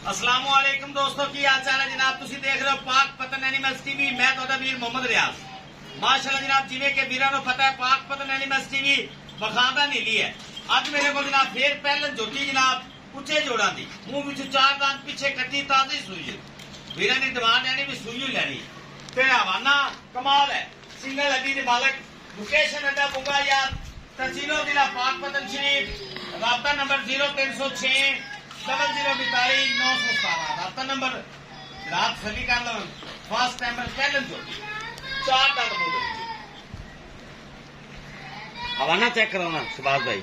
अस्सलाम वालेकुम दोस्तों की हाल चाल है जनाब। तुसी देख रहे हो पाक पतन एनिमल्स टीवी। मैं तुहाडा वीर मोहम्मद रियाज। माशाल्लाह जनाब, जिवें कि वीरां नूं पता है पाक पतन एनिमल्स टीवी बखादा नीली है। अज मेरे को जनाब फिर पहलन झोटी जनाब उच्चे जोड़ा दी, मुंह विच चार दांत पीछे कट्टी ताजी सूई। वीरां दी डिमांड है भी सूई लैनी ते हवाना कमाल है। सिंगल हड्डी दे मालक लोकेशन अड्डा बुंगा यार तहसीलो जिला पाक पतन शरीफ। राब्ता नंबर 0306 0042 917। राब्ता नंबर रात सभी कर लो। फर्स्ट टाइमर पहले जो चार दांत बोले हवाना चेक कराना शबाज भाई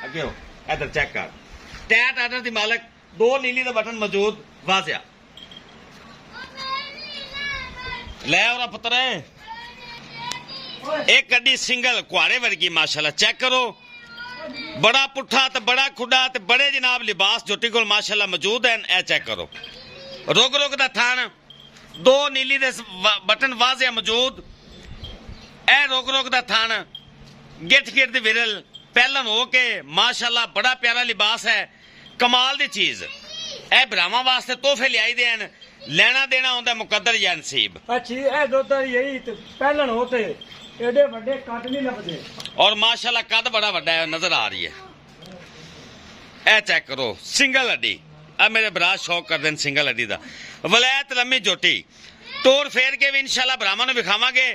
अगे हो इधर चेक कर। टैट आर्डर दी मालक दो नीली दा बटन मौजूद वाजिया ले और पुत्र एक गड्डी सिंगल कुआरे वर्गी माशाल्लाह चेक करो। बड़ा पुट्ठा ते बड़ा खुडा ते बड़े जनाब लिबास झोटी कोल माशाल्लाह मौजूद हैं। ए चेक करो रुक रुक दा थान दो नीली दे बटन वाजिया मौजूद। ए रुक रुक दा थान गिट गिट दी विरल पहलन हो के माशाल्लाह बड़ा प्यारा लिबास है। कमाल दी चीज ए भरावां वास्ते तोहफे लियाई दे हैं। लेना देना होंदा मुकद्दर या नसीब। अच्छी ए दोता यही पहलन होते एडे बड़े काट नहीं लभदे और माशाल्लाह कद बड़ा बड़ा है नजर आ रही है। ए चेक करो सिंगल हड्डी। अब मेरे बरात शौक कर देन सिंगल हड्डी दा वलैत लम्मी झोटी टोर फेर के भी इंशाल्लाह भरावां नूं विखावांगे।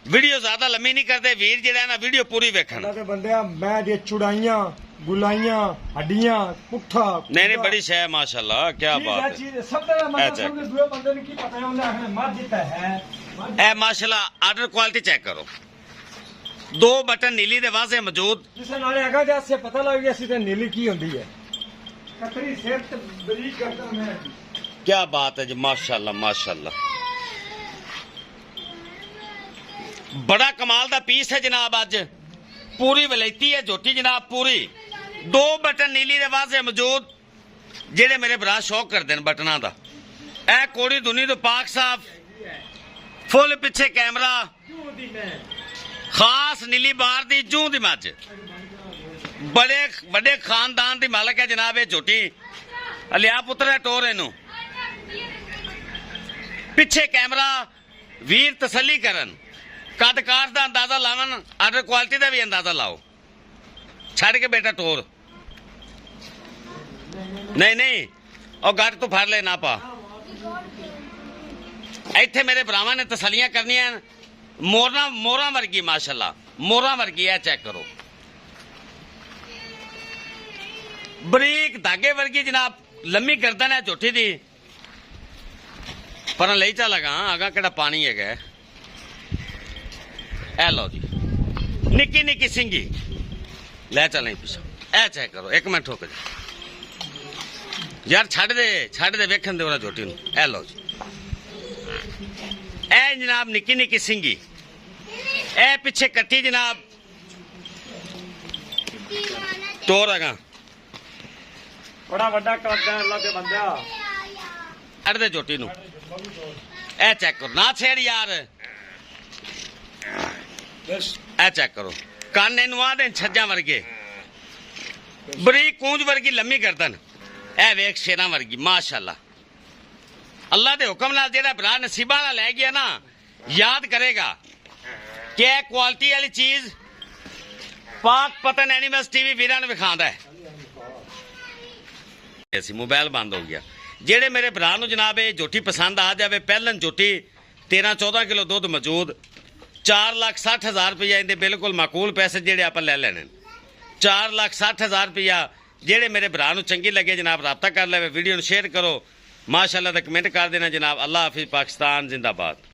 वीडियो ज्यादा लम्मी नहीं करते वीर जेड़ा है ना वीडियो पूरी वेखण। ते बंदे मैं जे चुड़ाइयां गुलाइयां हड्डियां पुट्ठा नहीं बड़ी शय माशाल्लाह क्या बात है। सब दा मतलब सब दूए बंदे ने की पता है उन्हें मर जीता है। ए माशाल्लाह आर्डर क्वालिटी चेक करो। दो बटन नीली दे वाजे मौजूद जिसे नाले आगा जैसे पता लग गया सी ते नीली की होंदी है। कतरी सेब ते बरीक करता मैं क्या बात है जी माशाल्लाह माशाल्लाह बड़ा कमाल दा पीस है जनाब। अज पूरी वलैती है झोटी जनाब पूरी। दो बटन नीली दे वाजे मौजूद जेड़े मेरे भरा शौक करते हैं बटना दा। ए कोड़ी दुनी तो पाक साफ फुल पिछे कैमरा खास नीली बार दी जूं दी मज बड़े बड़े खानदान दी मालक है जनाब। ये झोटी लिया पुत्र है टोर इनू पिछे कैमरा वीर तसली करन कद कार का अंदाजा लावन आर्डर क्वालिटी का भी अंदाजा लाओ। छड़ के बेटा टोर नहीं नहीं और गट तू फड़ ले ना पा। इत्थे मेरे भरावां ने तसलियां करनियां मोरना मोरा वर्गी माशाल्लाह मोरा वर्गी है। चेक करो बरीक धागे वर्गी जनाब लम्मी गर्दन है झोटी दी। पर ले चल आगा केड़ा पानी है। ए लो जी निक्की निक्की सिंगी ले चल पिछो। ए चेक करो एक मिनट ठोक यार छड़ दे वेखन दे ओना झोटी नूं। ए लो जी ए जनाब निक्की निक्की सिंगी ए पिछे कट्टी जनाब टोर आगा बड़ा बड़ा कलदा अल्लाह दे बंदा छड़ दे झोटी नूं। ए चेक करो ना छेड़ यार। ए चेक करो कान इनू आदे छज्जा वर्गे बरीक कूंज वर्गी लम्मी गर्दन। ए वेख शेरा वर्गी माशाल्लाह अल्लाह दे हुक्म नाल जेड़ा भरा नसीबा नाल लै गया ना याद करेगा कि ए क्वालिटी वाली चीज पाक पतन एनिमल्स टीवी वीरां नूं विखांदा है। ऐसी मोबाइल बंद हो गया। जेड़े मेरे भरा नूं जनाब ये झोटी पसंद आ जावे पहलन झोटी 13-14 किलो दुध मौजूद 4,60,000 रुपया इनके बिल्कुल माकूल पैसे जेड़े आप ले लेने 4,60,000 रुपया। जेड़े मेरे भरा नूं चंगी लगे जनाब राब्ता कर ले वीडियो शेयर करो माशाल्लाह कमेंट कर देना जनाब। अल्लाह हाफिज पाकिस्तान जिंदाबाद।